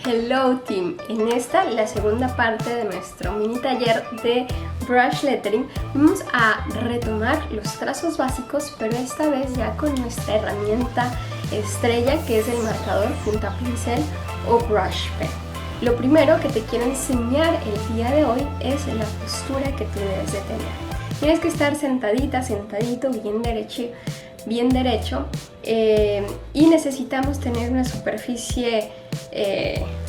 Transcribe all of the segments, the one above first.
Hello Team, en esta, la segunda parte de nuestro mini taller de brush lettering, vamos a retomar los trazos básicos, pero esta vez ya con nuestra herramienta estrella, que es el marcador punta pincel o brush pen. Lo primero que te quiero enseñar el día de hoy es la postura que tú debes de tener. Tienes que estar sentadita, sentadito, bien derecho, y necesitamos tener una superficie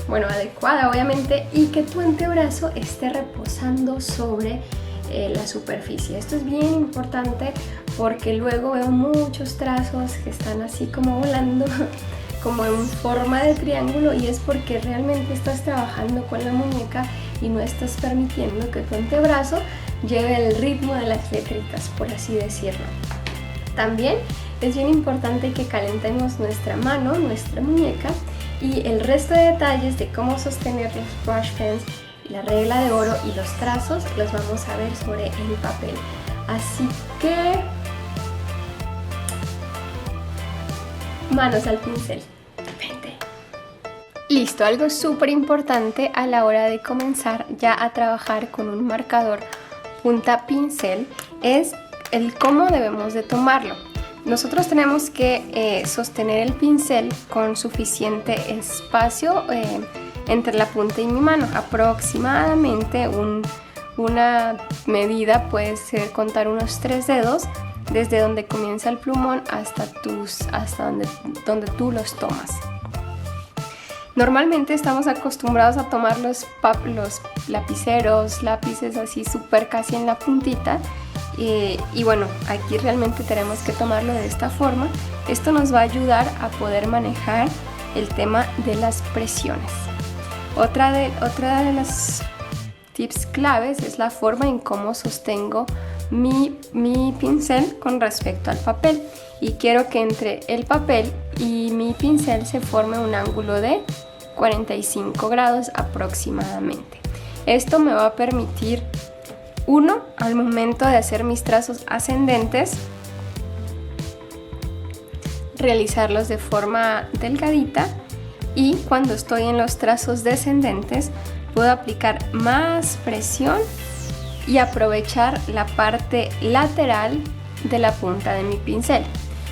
adecuada, obviamente, y que tu antebrazo esté reposando sobre la superficie. Esto es bien importante porque luego veo muchos trazos que están así como volando como en forma de triángulo, y es porque realmente estás trabajando con la muñeca y no estás permitiendo que tu antebrazo lleve el ritmo de las letritas, por así decirlo. También es bien importante que calentemos nuestra mano, nuestra muñeca, y el resto de detalles de cómo sostener los brush pens, la regla de oro y los trazos los vamos a ver sobre el papel. Así que manos al pincel. Vente. Listo, algo súper importante a la hora de comenzar ya a trabajar con un marcador punta pincel es el cómo debemos de tomarlo. Nosotros tenemos que sostener el pincel con suficiente espacio entre la punta y mi mano. Aproximadamente una medida puede ser contar unos 3 dedos desde donde comienza el plumón hasta donde tú los tomas. Normalmente estamos acostumbrados a tomar los lapiceros, lápices así súper casi en la puntita. Y bueno, aquí realmente tenemos que tomarlo de esta forma. Esto nos va a ayudar a poder manejar el tema de las presiones. Otra de las tips claves es la forma en cómo sostengo mi pincel con respecto al papel. Y quiero que entre el papel y mi pincel se forme un ángulo de 45 grados aproximadamente. Esto me va a permitir, al momento de hacer mis trazos ascendentes, realizarlos de forma delgadita, y cuando estoy en los trazos descendentes puedo aplicar más presión y aprovechar la parte lateral de la punta de mi pincel.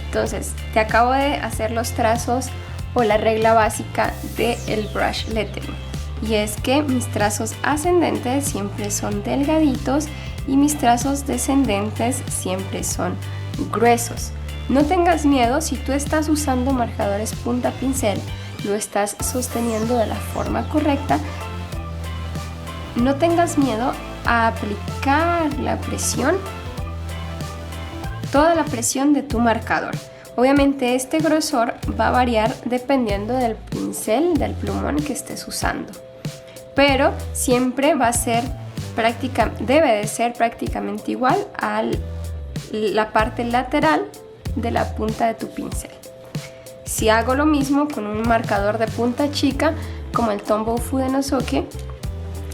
Entonces, te acabo de hacer los trazos o la regla básica del brush lettering. Y es que mis trazos ascendentes siempre son delgaditos y mis trazos descendentes siempre son gruesos. No tengas miedo, si tú estás usando marcadores punta pincel, lo estás sosteniendo de la forma correcta, no tengas miedo a aplicar la presión, toda la presión de tu marcador. Obviamente este grosor va a variar dependiendo del pincel, del plumón que estés usando, pero siempre debe de ser prácticamente igual a la parte lateral de la punta de tu pincel. Si hago lo mismo con un marcador de punta chica como el Tombow Fudenosuke,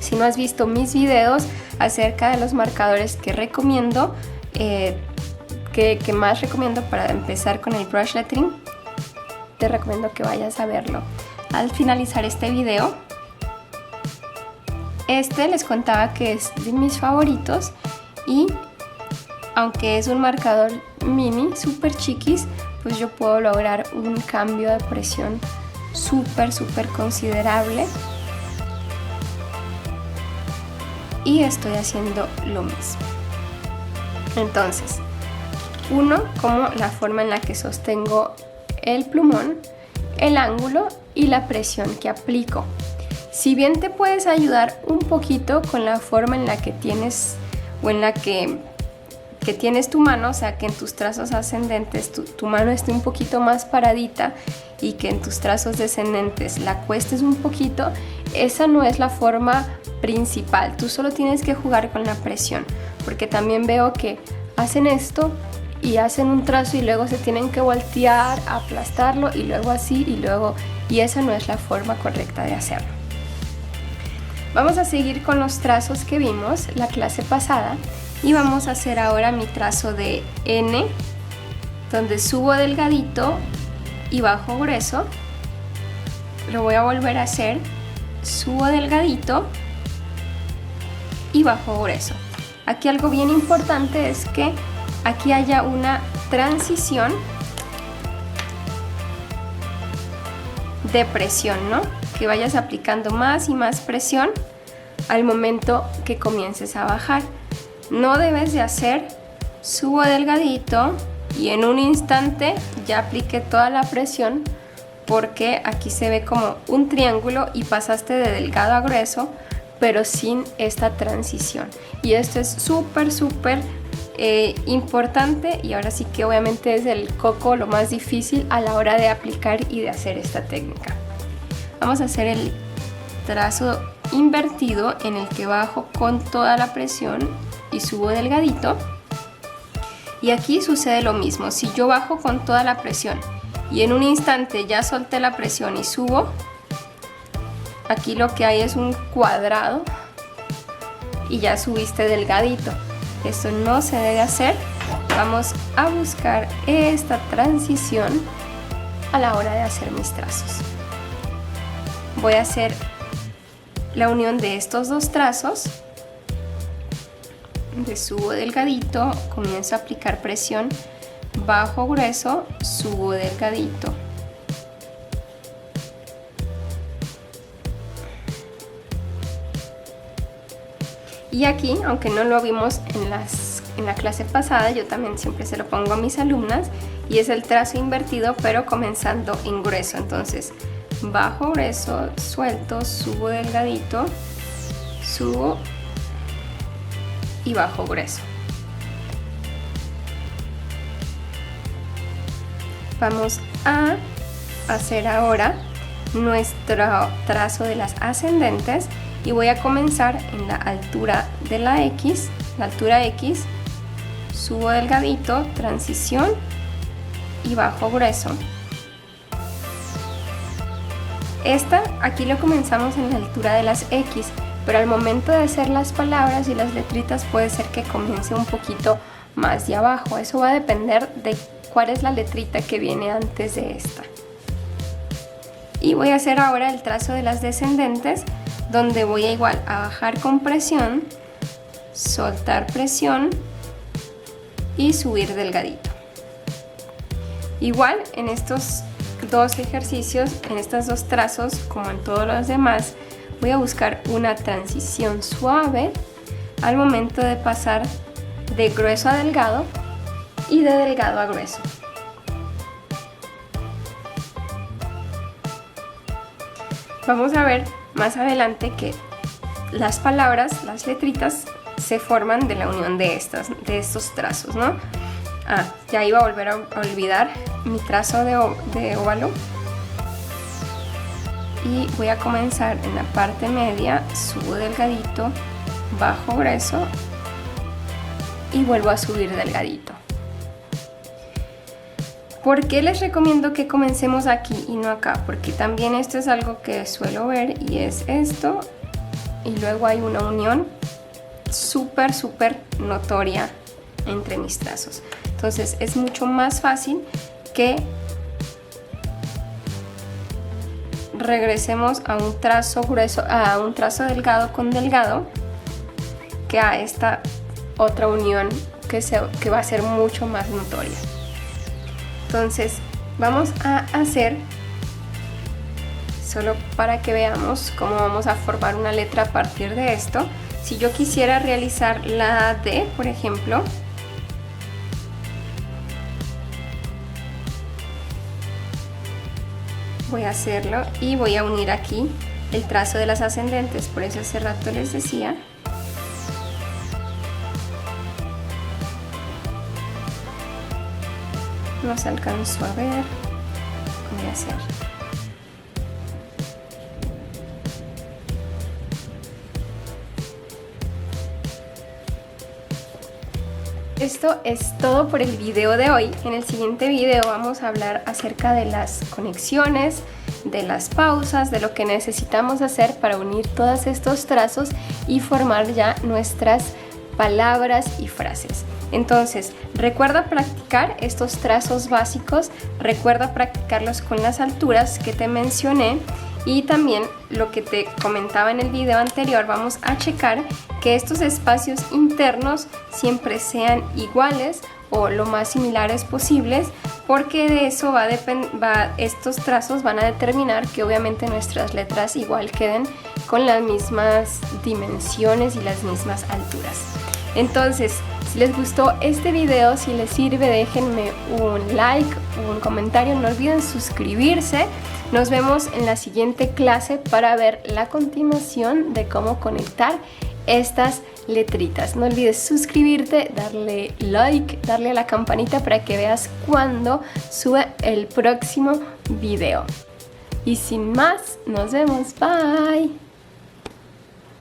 si no has visto mis videos acerca de los marcadores que recomiendo, que más recomiendo para empezar con el brush lettering, te recomiendo que vayas a verlo al finalizar este video. Les contaba que es de mis favoritos, y aunque es un marcador mini, súper chiquis, pues yo puedo lograr un cambio de presión súper considerable, y estoy haciendo lo mismo. Entonces, como la forma en la que sostengo el plumón, el ángulo y la presión que aplico. Si bien te puedes ayudar un poquito con la forma en la que tienes que tienes tu mano, o sea que en tus trazos ascendentes tu mano esté un poquito más paradita y que en tus trazos descendentes la cuestes un poquito, esa no es la forma principal. Tú solo tienes que jugar con la presión, porque también veo que hacen esto y hacen un trazo y luego se tienen que voltear, aplastarlo y luego así y esa no es la forma correcta de hacerlo. Vamos a seguir con los trazos que vimos la clase pasada, y vamos a hacer ahora mi trazo de N, donde subo delgadito y bajo grueso, lo voy a volver a hacer, subo delgadito y bajo grueso. Aquí algo bien importante es que aquí haya una transición de presión, ¿no? Que vayas aplicando más y más presión al momento que comiences a bajar. No debes de hacer subo delgadito y en un instante ya apliqué toda la presión, porque aquí se ve como un triángulo y pasaste de delgado a grueso, pero sin esta transición. Y esto es súper importante, y ahora sí que obviamente es el coco lo más difícil a la hora de aplicar y de hacer esta técnica. Vamos a hacer el trazo invertido en el que bajo con toda la presión y subo delgadito. Y aquí sucede lo mismo. Si yo bajo con toda la presión y en un instante ya solté la presión y subo, aquí lo que hay es un cuadrado y ya subiste delgadito. Esto no se debe hacer. Vamos a buscar esta transición a la hora de hacer mis trazos. Voy a hacer la unión de estos dos trazos. De subo delgadito, comienzo a aplicar presión, bajo grueso, subo delgadito. Y aquí, aunque no lo vimos en la clase pasada, yo también siempre se lo pongo a mis alumnas, y es el trazo invertido pero comenzando en grueso. Entonces bajo grueso, suelto, subo delgadito, subo y bajo grueso. Vamos a hacer ahora nuestro trazo de las ascendentes y voy a comenzar en la altura de la X, subo delgadito, transición y bajo grueso. Aquí lo comenzamos en la altura de las X, pero al momento de hacer las palabras y las letritas puede ser que comience un poquito más de abajo. Eso va a depender de cuál es la letrita que viene antes de esta. Y voy a hacer ahora el trazo de las descendentes, donde voy a igual a bajar con presión, soltar presión y subir delgadito. Igual en estos dos ejercicios, en estos dos trazos, como en todos los demás, voy a buscar una transición suave al momento de pasar de grueso a delgado y de delgado a grueso. Vamos a ver más adelante que las palabras, las letritas, se forman de la unión de estos trazos, ¿no? Ya iba a volver a olvidar mi trazo de óvalo. Y voy a comenzar en la parte media, subo delgadito, bajo grueso y vuelvo a subir delgadito. ¿Por qué les recomiendo que comencemos aquí y no acá? Porque también esto es algo que suelo ver, y es esto, y luego hay una unión súper notoria entre mis trazos. Entonces es mucho más fácil que regresemos a un trazo grueso, a un trazo delgado con delgado, que a esta otra unión que va a ser mucho más notoria. Entonces vamos a hacer, solo para que veamos cómo vamos a formar una letra a partir de esto. Si yo quisiera realizar la D, por ejemplo, voy a hacerlo y voy a unir aquí el trazo de las ascendentes. Por eso hace rato les decía. No se alcanzó a ver. Voy a hacer. Esto es todo por el video de hoy. En el siguiente video vamos a hablar acerca de las conexiones, de las pausas, de lo que necesitamos hacer para unir todos estos trazos y formar ya nuestras palabras y frases. Entonces, recuerda practicar estos trazos básicos, recuerda practicarlos con las alturas que te mencioné, Y también lo que te comentaba en el video anterior, vamos a checar que estos espacios internos siempre sean iguales o lo más similares posibles, porque de eso estos trazos van a determinar que obviamente nuestras letras igual queden con las mismas dimensiones y las mismas alturas. Entonces, si les gustó este video, si les sirve, déjenme un like, un comentario, no olviden suscribirse. Nos vemos en la siguiente clase para ver la continuación de cómo conectar estas letritas. No olvides suscribirte, darle like, darle a la campanita para que veas cuando sube el próximo video. Y sin más, nos vemos. Bye.